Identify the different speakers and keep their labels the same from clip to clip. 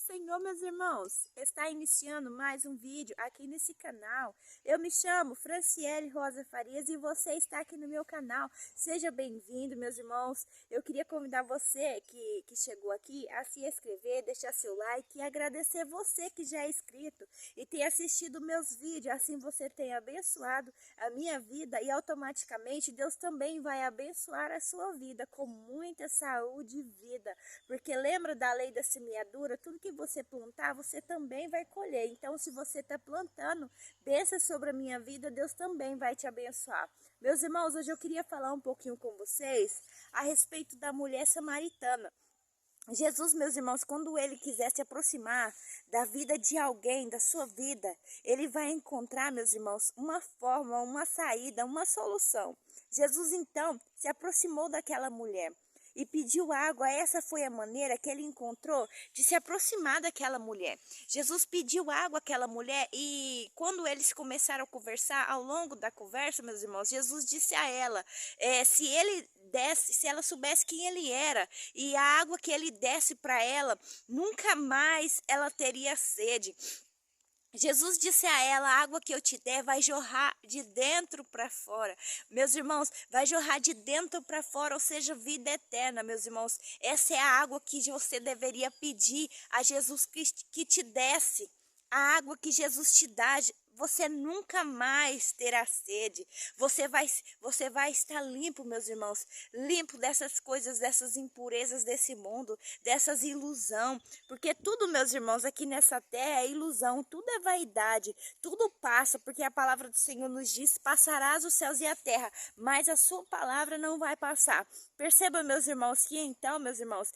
Speaker 1: Senhor, meus irmãos! Está iniciando mais um vídeo aqui nesse canal. Eu me chamo Franciele Rosa Farias e você está aqui no meu canal. Seja bem-vindo, meus irmãos. Eu queria convidar você que chegou aqui a se inscrever, deixar seu like e agradecer você que já é inscrito e tem assistido meus vídeos. Assim você tem abençoado a minha vida e automaticamente Deus também vai abençoar a sua vida com muita saúde e vida. Porque lembra da lei da semeadura? Tudo que você plantar, você também vai colher. Então, se você está plantando bênçãos sobre a minha vida, Deus também vai te abençoar. Meus irmãos, hoje eu queria falar um pouquinho com vocês a respeito da mulher samaritana. Jesus, meus irmãos, quando ele quiser se aproximar da vida de alguém, da sua vida, ele vai encontrar, meus irmãos, uma forma, uma saída, uma solução. Jesus, então, se aproximou daquela mulher e pediu água. Essa foi a maneira que ele encontrou de se aproximar daquela mulher. Jesus pediu água àquela mulher e quando eles começaram a conversar, ao longo da conversa, meus irmãos, Jesus disse a ela, se ela soubesse quem ele era e a água que ele desse para ela, nunca mais ela teria sede. Jesus disse a ela, a água que eu te der vai jorrar de dentro para fora. Meus irmãos, vai jorrar de dentro para fora, ou seja, vida eterna, meus irmãos. Essa é a água que você deveria pedir a Jesus que te desse. A água que Jesus te dá, você nunca mais terá sede. Você vai estar limpo, meus irmãos. Limpo dessas coisas, dessas impurezas desse mundo, dessas ilusão. Porque tudo, meus irmãos, aqui nessa terra é ilusão. Tudo é vaidade. Tudo passa, porque a palavra do Senhor nos diz, passarás os céus e a terra, mas a sua palavra não vai passar. Perceba, meus irmãos, que então, meus irmãos,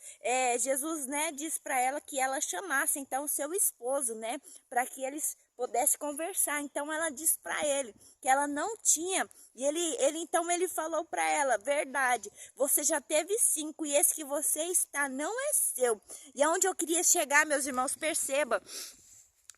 Speaker 1: Jesus, diz para ela que ela chamasse então o seu esposo, para que eles pudessem conversar. Então ela disse para ele que ela não tinha, e ele falou para ela, verdade, você já teve 5 e esse que você está não é seu. E aonde eu queria chegar, meus irmãos,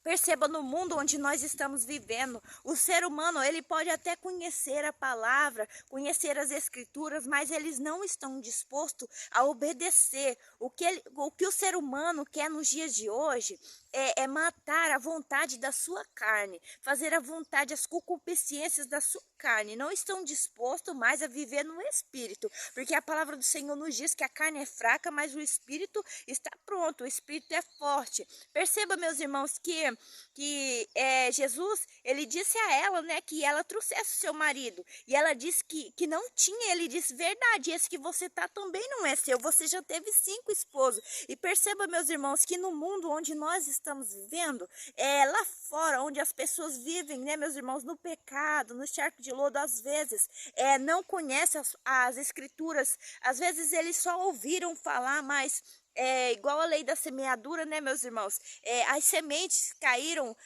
Speaker 1: Perceba no mundo onde nós estamos vivendo, o ser humano, ele pode até conhecer a palavra, conhecer as escrituras, mas eles não estão dispostos a obedecer. O que o ser humano quer nos dias de hoje é matar a vontade da sua carne, fazer a vontade, as concupiscências da sua carne. Não estão dispostos mais a viver no espírito, porque a palavra do Senhor nos diz que a carne é fraca, mas o espírito está pronto, o espírito é forte. Perceba, meus irmãos, que Jesus, ele disse a ela, que ela trouxesse o seu marido, e ela disse que não tinha. Ele disse, verdade, esse que você tá também não é seu, você já teve 5 esposos. E perceba, meus irmãos, que no mundo onde nós estamos vivendo, lá fora, onde as pessoas vivem, meus irmãos, no pecado, no charco de lodo, às vezes não conhecem as escrituras, às vezes eles só ouviram falar, mas igual a lei da semeadura, meus irmãos, as sementes caíram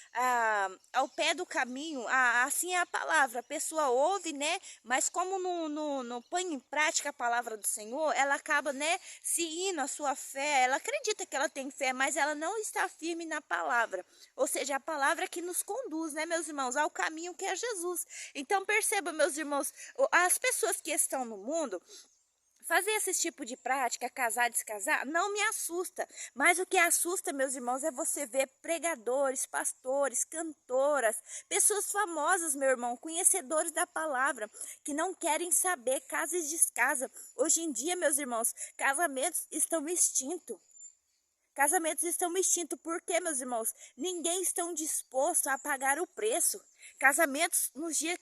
Speaker 1: ao pé do caminho, assim é a palavra, a pessoa ouve, mas como não põe em prática a palavra do Senhor, ela acaba, se indo a sua fé, ela acredita que ela tem fé, mas ela não está firme na palavra, ou seja, a palavra que nos conduz, meus irmãos, ao caminho que é Jesus. Então perceba, meus irmãos, as pessoas que estão no mundo, fazer esse tipo de prática, casar, descasar, não me assusta. Mas o que assusta, meus irmãos, é você ver pregadores, pastores, cantoras, pessoas famosas, meu irmão, conhecedores da palavra, que não querem saber, casa e descasa. Hoje em dia, meus irmãos, casamentos estão extintos. Casamentos estão extintos, porque, meus irmãos, ninguém está disposto a pagar o preço. Casamentos, nos dias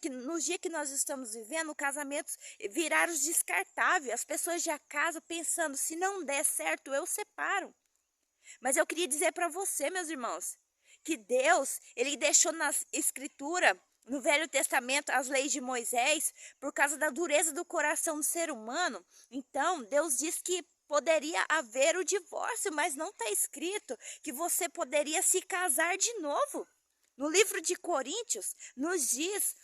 Speaker 1: que nós estamos vivendo, casamentos viraram descartáveis. As pessoas já casam pensando, se não der certo, eu separo. Mas eu queria dizer para você, meus irmãos, que Deus, ele deixou na Escritura, no Velho Testamento, as leis de Moisés, por causa da dureza do coração do ser humano. Então, Deus diz que poderia haver o divórcio, mas não está escrito que você poderia se casar de novo. No livro de Coríntios, nos diz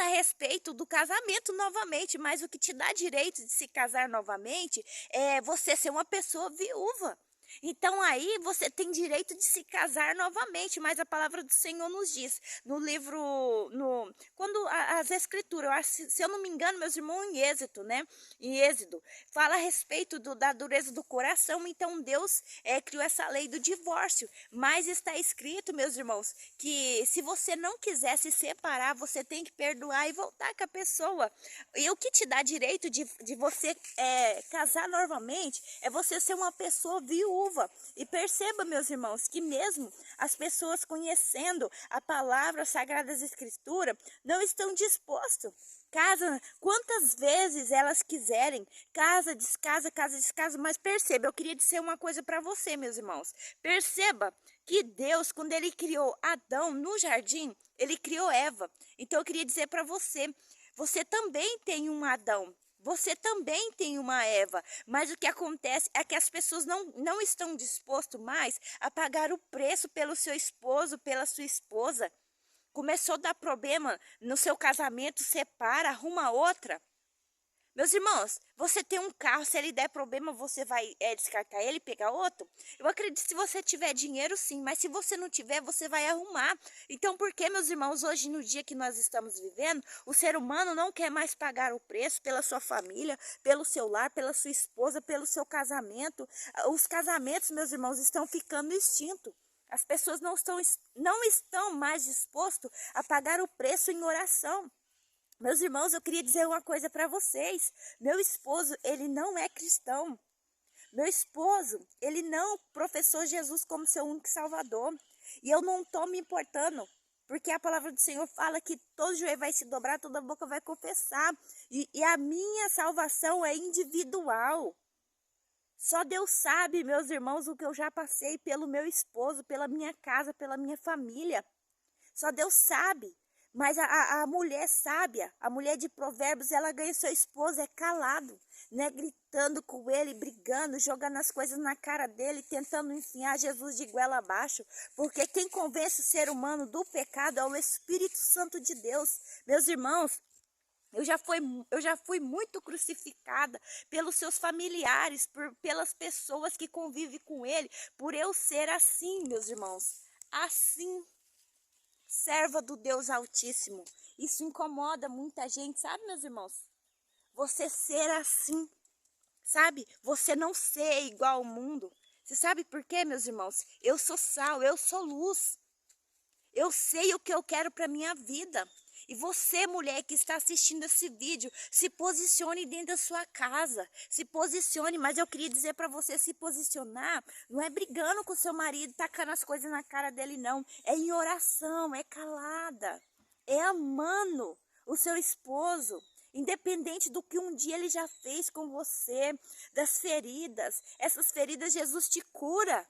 Speaker 1: a respeito do casamento novamente, mas o que te dá direito de se casar novamente é você ser uma pessoa viúva. Então aí você tem direito de se casar novamente, mas a palavra do Senhor nos diz no livro, quando as escrituras, eu acho, se eu não me engano, meus irmãos, em Êxodo, né? Em Êxodo, fala a respeito da dureza do coração. Então Deus criou essa lei do divórcio, mas está escrito, meus irmãos, que se você não quiser se separar, você tem que perdoar e voltar com a pessoa. E o que te dá direito de você casar novamente é você ser uma pessoa viúva. E perceba, meus irmãos, que mesmo as pessoas conhecendo a palavra, as Sagradas Escrituras, não estão dispostos. Casa, quantas vezes elas quiserem, casa, descasa, mas perceba, eu queria dizer uma coisa para você, meus irmãos. Perceba que Deus, quando ele criou Adão no jardim, ele criou Eva. Então eu queria dizer para você, você também tem um Adão. Você também tem uma Eva, mas o que acontece é que as pessoas não estão dispostas mais a pagar o preço pelo seu esposo, pela sua esposa. Começou a dar problema no seu casamento, separa, arruma outra. Meus irmãos, você tem um carro, se ele der problema, você vai descartar ele e pegar outro? Eu acredito que se você tiver dinheiro, sim, mas se você não tiver, você vai arrumar. Então, por que, meus irmãos, hoje no dia que nós estamos vivendo, o ser humano não quer mais pagar o preço pela sua família, pelo seu lar, pela sua esposa, pelo seu casamento? Os casamentos, meus irmãos, estão ficando extintos. As pessoas não estão mais dispostas a pagar o preço em oração. Meus irmãos, eu queria dizer uma coisa para vocês. Meu esposo, ele não é cristão. Meu esposo, ele não professou Jesus como seu único salvador. E eu não estou me importando, porque a palavra do Senhor fala que todo joelho vai se dobrar, toda boca vai confessar. E a minha salvação é individual. Só Deus sabe, meus irmãos, o que eu já passei pelo meu esposo, pela minha casa, pela minha família. Só Deus sabe. Mas a mulher sábia, a mulher de Provérbios, ela ganha seu esposo calado, né? Gritando com ele, brigando, jogando as coisas na cara dele, tentando enfiar Jesus de goela abaixo. Porque quem convence o ser humano do pecado é o Espírito Santo de Deus. Meus irmãos, eu já fui muito crucificada pelos seus familiares, pelas pessoas que convivem com ele, por eu ser assim, meus irmãos, assim. Serva do Deus Altíssimo. Isso incomoda muita gente, sabe, meus irmãos? Você ser assim, sabe? Você não ser igual ao mundo. Você sabe por quê, meus irmãos? Eu sou sal, eu sou luz. Eu sei o que eu quero para minha vida. E você, mulher que está assistindo esse vídeo, se posicione dentro da sua casa. Se posicione, mas eu queria dizer para você se posicionar, não é brigando com seu marido, tacando as coisas na cara dele, não. É em oração, é calada. É amando o seu esposo. Independente do que um dia ele já fez com você, das feridas. Essas feridas Jesus te cura.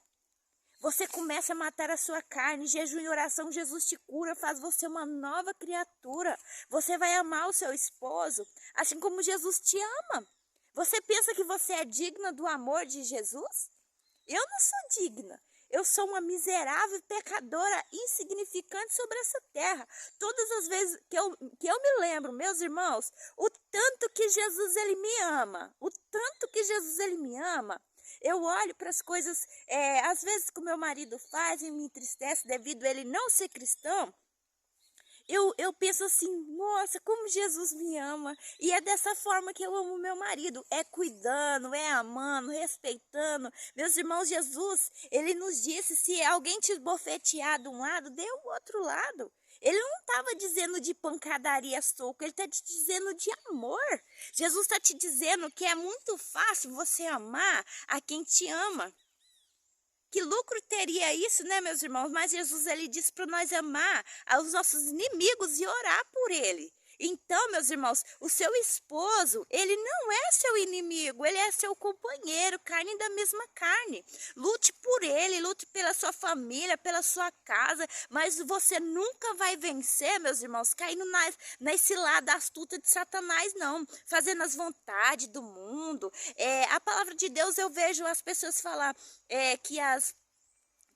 Speaker 1: Você começa a matar a sua carne, jejum e oração, Jesus te cura, faz você uma nova criatura. Você vai amar o seu esposo, assim como Jesus te ama. Você pensa que você é digna do amor de Jesus? Eu não sou digna. Eu sou uma miserável pecadora insignificante sobre essa terra. Todas as vezes que eu me lembro, meus irmãos, o tanto que Jesus ele me ama, o tanto que Jesus ele me ama. Eu olho para as coisas, às vezes que o meu marido faz e me entristece devido a ele não ser cristão. Eu penso assim, nossa, como Jesus me ama. E é dessa forma que eu amo meu marido. É cuidando, é amando, respeitando. Meus irmãos, Jesus, ele nos disse, se alguém te esbofetear de um lado, dê o outro lado. Ele não estava dizendo de pancadaria, soco, ele está te dizendo de amor. Jesus está te dizendo que é muito fácil você amar a quem te ama. Que lucro teria isso, né, meus irmãos? Mas Jesus, ele disse para nós amar aos nossos inimigos e orar por ele. Então, meus irmãos, o seu esposo, ele não é seu inimigo, ele é seu companheiro, carne da mesma carne. Lute por ele, lute pela sua família, pela sua casa, mas você nunca vai vencer, meus irmãos, caindo na cilada astuta de Satanás, não. Fazendo as vontades do mundo. A palavra de Deus, eu vejo as pessoas falar que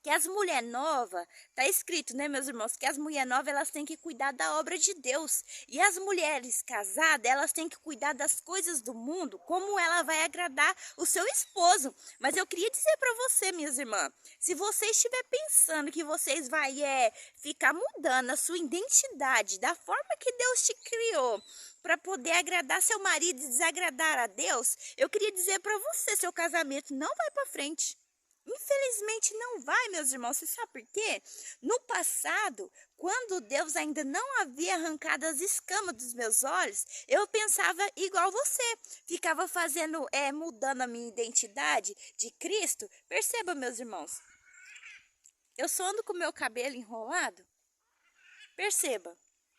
Speaker 1: que as mulheres novas, tá escrito, né, meus irmãos, que as mulheres novas, elas têm que cuidar da obra de Deus. E as mulheres casadas, elas têm que cuidar das coisas do mundo, como ela vai agradar o seu esposo. Mas eu queria dizer para você, minhas irmãs, se você estiver pensando que vocês vai ficar mudando a sua identidade da forma que Deus te criou, para poder agradar seu marido e desagradar a Deus, eu queria dizer para você, seu casamento não vai para frente. Infelizmente não vai, meus irmãos. Você sabe por quê? No passado, quando Deus ainda não havia arrancado as escamas dos meus olhos, eu pensava igual você. Ficava fazendo, mudando a minha identidade de Cristo. Perceba, meus irmãos. Eu só ando com o meu cabelo enrolado. Perceba,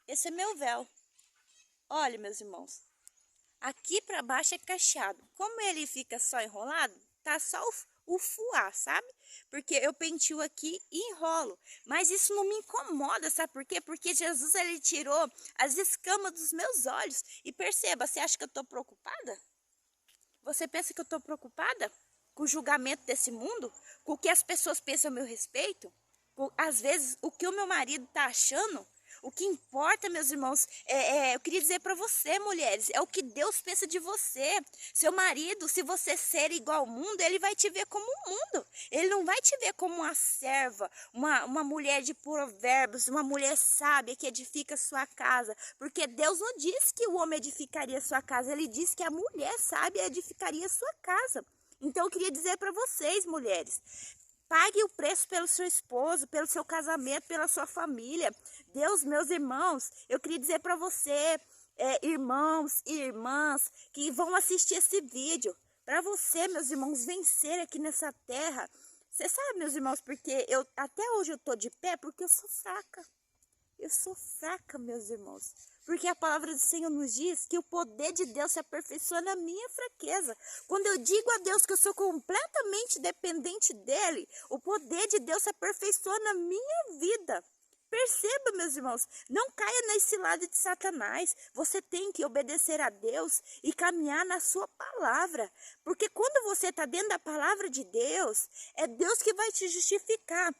Speaker 1: esse é meu véu. Olha, meus irmãos. Aqui para baixo é cacheado. Como ele fica só enrolado, tá só o fuá, sabe? Porque eu pentio aqui e enrolo. Mas isso não me incomoda, sabe por quê? Porque Jesus, ele tirou as escamas dos meus olhos. E perceba, você acha que eu tô preocupada? Você pensa que eu tô preocupada com o julgamento desse mundo? Com o que as pessoas pensam a meu respeito? Às vezes, o que o meu marido tá achando? O que importa, meus irmãos, eu queria dizer para você, mulheres, é o que Deus pensa de você. Seu marido, se você ser igual ao mundo, ele vai te ver como um mundo. Ele não vai te ver como uma serva, uma mulher de provérbios, uma mulher sábia que edifica sua casa. Porque Deus não disse que o homem edificaria sua casa, ele disse que a mulher sábia edificaria sua casa. Então, eu queria dizer para vocês, mulheres, pague o preço pelo seu esposo, pelo seu casamento, pela sua família. Deus, meus irmãos, eu queria dizer para você, irmãos e irmãs que vão assistir esse vídeo, para você, meus irmãos, vencer aqui nessa terra. Você sabe, meus irmãos, porque até hoje eu tô de pé, porque eu sou fraca. Eu sou fraca, meus irmãos. Porque a palavra do Senhor nos diz que o poder de Deus se aperfeiçoa na minha fraqueza. Quando eu digo a Deus que eu sou completamente dependente dEle, o poder de Deus se aperfeiçoa na minha vida. Perceba, meus irmãos, não caia nesse lado de Satanás. Você tem que obedecer a Deus e caminhar na sua palavra. Porque quando você está dentro da palavra de Deus, é Deus que vai te justificar.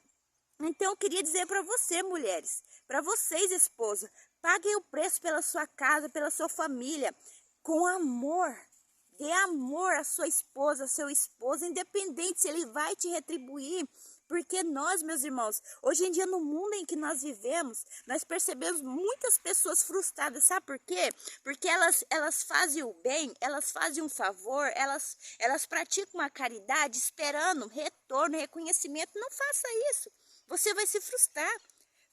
Speaker 1: Então, eu queria dizer para você, mulheres, para vocês, esposa, paguem o preço pela sua casa, pela sua família, com amor. Dê amor à sua esposa, ao seu esposo, independente se ele vai te retribuir. Porque nós, meus irmãos, hoje em dia no mundo em que nós vivemos, nós percebemos muitas pessoas frustradas. Sabe por quê? Porque elas fazem o bem, elas fazem um favor, elas praticam uma caridade esperando retorno, reconhecimento. Não faça isso. Você vai se frustrar.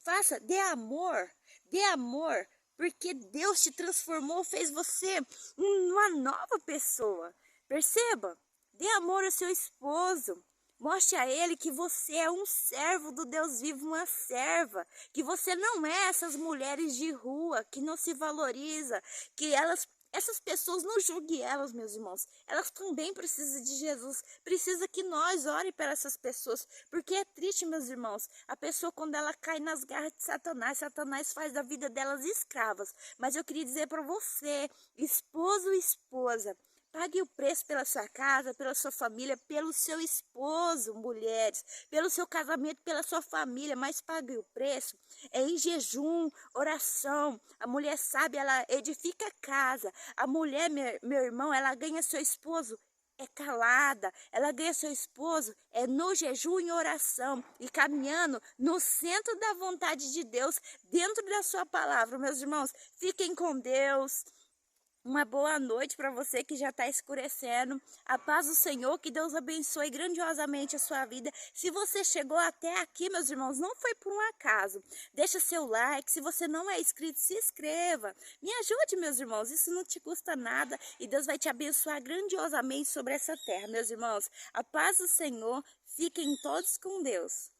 Speaker 1: Faça, dê amor, porque Deus te transformou, fez você uma nova pessoa. Perceba, dê amor ao seu esposo. Mostre a ele que você é um servo do Deus vivo, uma serva. Que você não é essas mulheres de rua, que não se valoriza, que essas pessoas, não julguem elas, meus irmãos. Elas também precisam de Jesus. Precisa que nós orem para essas pessoas. Porque é triste, meus irmãos. A pessoa, quando ela cai nas garras de Satanás, Satanás faz da vida delas escravas. Mas eu queria dizer para você, esposo e esposa, pague o preço pela sua casa, pela sua família, pelo seu esposo, mulheres, pelo seu casamento, pela sua família, mas pague o preço em jejum, oração. A mulher sábia, ela edifica a casa. A mulher, meu irmão, ela ganha seu esposo calada, ela ganha seu esposo no jejum e oração e caminhando no centro da vontade de Deus, dentro da sua palavra. Meus irmãos, fiquem com Deus. Uma boa noite para você que já está escurecendo. A paz do Senhor, que Deus abençoe grandiosamente a sua vida. Se você chegou até aqui, meus irmãos, não foi por um acaso. Deixa seu like. Se você não é inscrito, se inscreva. Me ajude, meus irmãos. Isso não te custa nada e Deus vai te abençoar grandiosamente sobre essa terra, meus irmãos. A paz do Senhor. Fiquem todos com Deus.